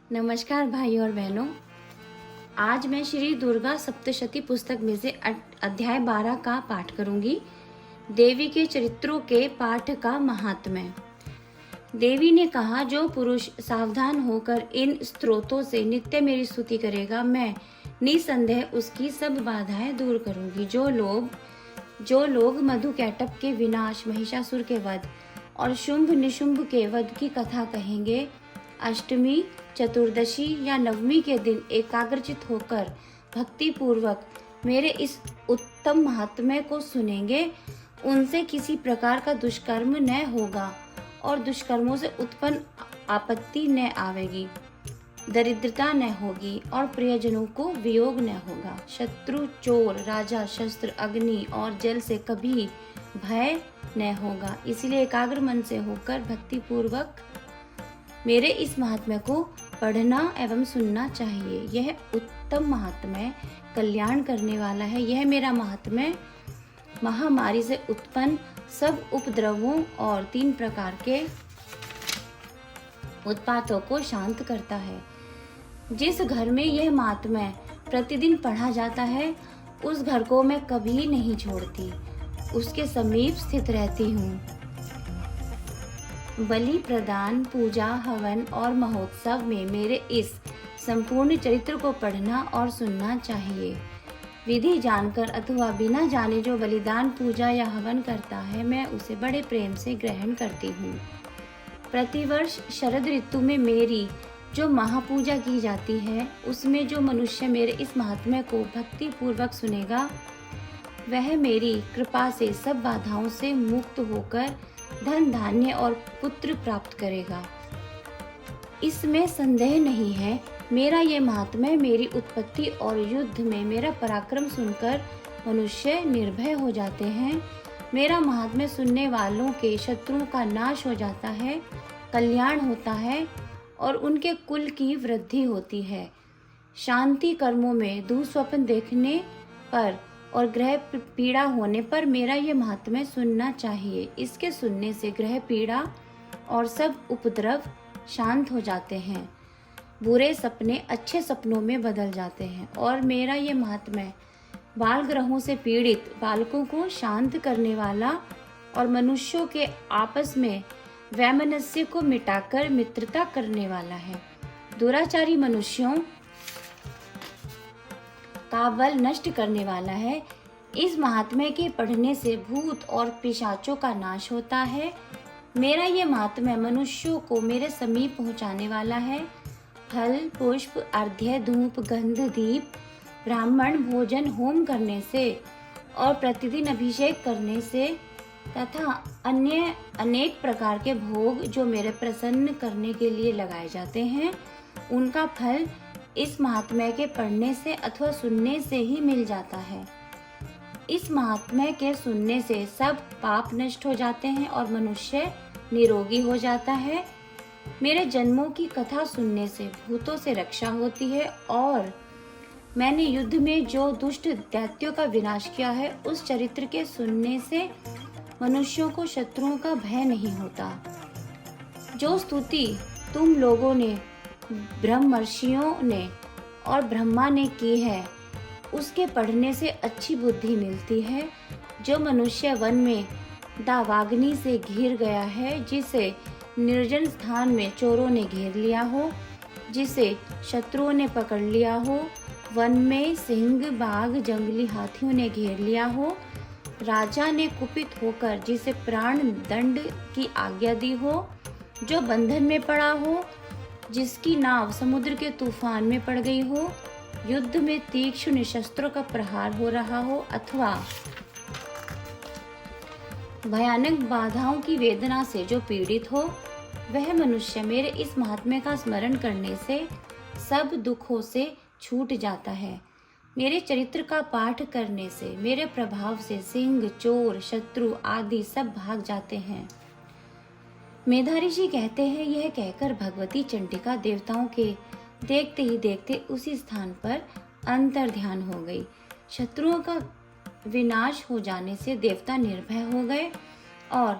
नमस्कार भाइयों और बहनों। आज मैं श्री दुर्गा सप्तशती पुस्तक में से अध्याय 12 का पाठ करूंगी। देवी के चरित्रों के पाठ का महात्म्य। देवी ने कहा, जो पुरुष सावधान होकर इन स्तोत्रों से नित्य मेरी स्तुति करेगा, मैं निसंदेह उसकी सब बाधाएं दूर करूंगी। जो लोग मधुकैटभ के विनाश, महिषासुर के वध और शुंभ निशुंभ के वध की कथा कहेंगे, अष्टमी, चतुर्दशी या नवमी के दिन एकाग्रचित होकर भक्ति पूर्वक मेरे इस उत्तम महात्म्य को सुनेंगे, उनसे किसी प्रकार का दुष्कर्म न होगा और दुष्कर्मों से उत्पन्न आपत्ति न आवेगी, दरिद्रता न होगी और प्रियजनों को वियोग न होगा। शत्रु, चोर, राजा, शस्त्र, अग्नि और जल से कभी भय न होगा। इसलिए एकाग्र मन से होकर भक्ति पूर्वक मेरे इस महात्म्य को पढ़ना एवं सुनना चाहिए। यह उत्तम महात्म्य कल्याण करने वाला है। यह मेरा महात्म्य महामारी से उत्पन्न सब उपद्रवों और 3 प्रकार के उत्पातों को शांत करता है। जिस घर में यह महात्म्य प्रतिदिन पढ़ा जाता है, उस घर को मैं कभी नहीं छोड़ती, उसके समीप स्थित रहती हूँ। बलि प्रदान, पूजा, हवन और महोत्सव में मेरे इस संपूर्ण चरित्र को पढ़ना और सुनना चाहिए। विधि जानकर अथवा बिना जाने जो बलिदान, पूजा या हवन करता है, मैं उसे बड़े प्रेम से ग्रहण करती हूँ। प्रतिवर्ष शरद ऋतु में मेरी जो महापूजा की जाती है, उसमें जो मनुष्य मेरे इस महात्म्य को भक्ति पूर्वक सुनेगा, वह मेरी कृपा से सब बाधाओं से मुक्त होकर धन, धान्य और पुत्र प्राप्त करेगा। इसमें संदेह नहीं है। मेरा ये महात्म्य, मेरी उत्पत्ति और युद्ध में मेरा पराक्रम सुनकर मनुष्य निर्भय हो जाते हैं। मेरा महात्म्य सुनने वालों के शत्रुओं का नाश हो जाता है, कल्याण होता है और उनके कुल की वृद्धि होती है। शांति कर्मों में दुःस्वप्न देखने पर और ग्रह पीड़ा होने पर मेरा ये महात्म्य सुनना चाहिए। इसके सुनने से ग्रह पीड़ा और सब उपद्रव शांत हो जाते हैं, बुरे सपने अच्छे सपनों में बदल जाते हैं और मेरा ये महात्म्य बाल ग्रहों से पीड़ित बालकों को शांत करने वाला और मनुष्यों के आपस में वैमनस्य को मिटाकर मित्रता करने वाला है। दुराचारी मनुष्यों का बल नष्ट करने वाला है। इस महात्म्य के पढ़ने से भूत और पिशाचों का नाश होता है। मेरा ये महात्म्य मनुष्यों को मेरे समीप पहुंचाने वाला है। फल, पुष्प, अर्घ्य, धूप, गंध, दीप, ब्राह्मण भोजन, होम करने से और प्रतिदिन अभिषेक करने से तथा अन्य अनेक प्रकार के भोग जो मेरे प्रसन्न करने के लिए लगाए जाते हैं, उनका फल इस महात्म्य के पढ़ने से अथवा सुनने से ही मिल जाता है। इस महात्म्य के सुनने से सब पाप नष्ट हो जाते हैं और मनुष्य निरोगी हो जाता है। मेरे जन्मों की कथा सुनने से भूतों से रक्षा होती है और मैंने युद्ध में जो दुष्ट दैत्यों का विनाश किया है, उस चरित्र के सुनने से मनुष्यों को शत्रुओं का भय नहीं होता। जो स्तुति तुम लोगों ने, ब्रह्मर्षियों ने और ब्रह्मा ने की है, उसके पढ़ने से अच्छी बुद्धि मिलती है। जो मनुष्य वन में दावाग्नि से घिर गया है, जिसे निर्जन स्थान में चोरों ने घेर लिया हो, जिसे शत्रुओं ने पकड़ लिया हो, वन में सिंह, बाघ, जंगली हाथियों ने घेर लिया हो, राजा ने कुपित होकर जिसे प्राण दंड की आज्ञा दी हो, जो बंधन में पड़ा हो, जिसकी नाव समुद्र के तूफान में पड़ गई हो, युद्ध में तीक्ष्ण शस्त्रों का प्रहार हो रहा हो अथवा भयानक बाधाओं की वेदना से जो पीड़ित हो, वह मनुष्य मेरे इस महात्म्य का स्मरण करने से सब दुखों से छूट जाता है। मेरे चरित्र का पाठ करने से, मेरे प्रभाव से सिंह, चोर, शत्रु आदि सब भाग जाते हैं। मेधाऋषि कहते हैं, यह कहकर भगवती चंडिका देवताओं के देखते ही देखते उसी स्थान पर अंतर्ध्यान हो गई। शत्रुओं का विनाश हो जाने से देवता निर्भय हो गए और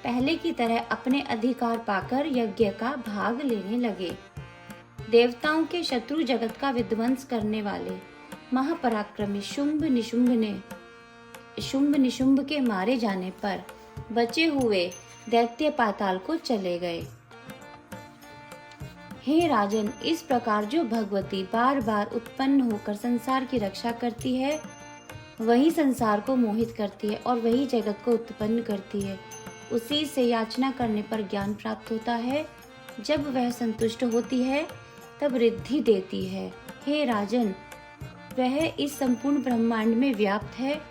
पहले की तरह अपने अधिकार पाकर यज्ञ का भाग लेने लगे। देवताओं के शत्रु जगत का विध्वंस करने वाले महापराक्रमी शुंभ निशुंभ के मारे जाने पर बचे हुए दैत्य पाताल को चले गए। हे राजन, इस प्रकार जो भगवती बार बार उत्पन्न होकर संसार की रक्षा करती है, वही संसार को मोहित करती है और वही जगत को उत्पन्न करती है। उसी से याचना करने पर ज्ञान प्राप्त होता है। जब वह संतुष्ट होती है तब रिद्धि देती है। हे राजन, वह इस संपूर्ण ब्रह्मांड में व्याप्त है।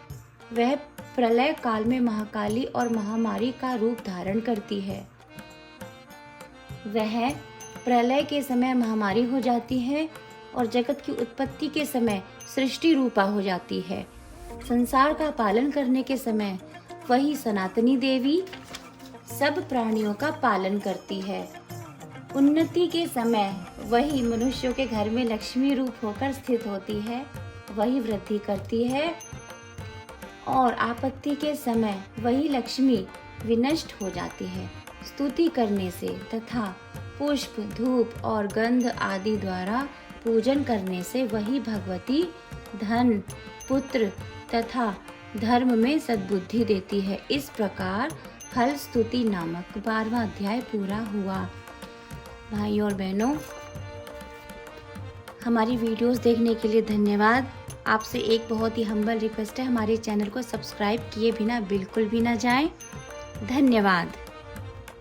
वह प्रलय काल में महाकाली और महामारी का रूप धारण करती है। वह प्रलय के समय महामारी हो जाती है और जगत की उत्पत्ति के समय सृष्टि रूपा हो जाती है। संसार का पालन करने के समय वही सनातनी देवी सब प्राणियों का पालन करती है। उन्नति के समय वही मनुष्यों के घर में लक्ष्मी रूप होकर स्थित होती है। वही वृद्धि करती है और आपत्ति के समय वही लक्ष्मी विनष्ट हो जाती है। स्तुति करने से तथा पुष्प, धूप और गंध आदि द्वारा पूजन करने से वही भगवती धन, पुत्र तथा धर्म में सद्बुद्धि देती है। इस प्रकार फल स्तुति नामक 12वां अध्याय पूरा हुआ। भाई और बहनों, हमारी वीडियोस देखने के लिए धन्यवाद। आपसे एक बहुत ही हम्बल रिक्वेस्ट है, हमारे चैनल को सब्सक्राइब किए बिना बिल्कुल भी ना जाएं। धन्यवाद।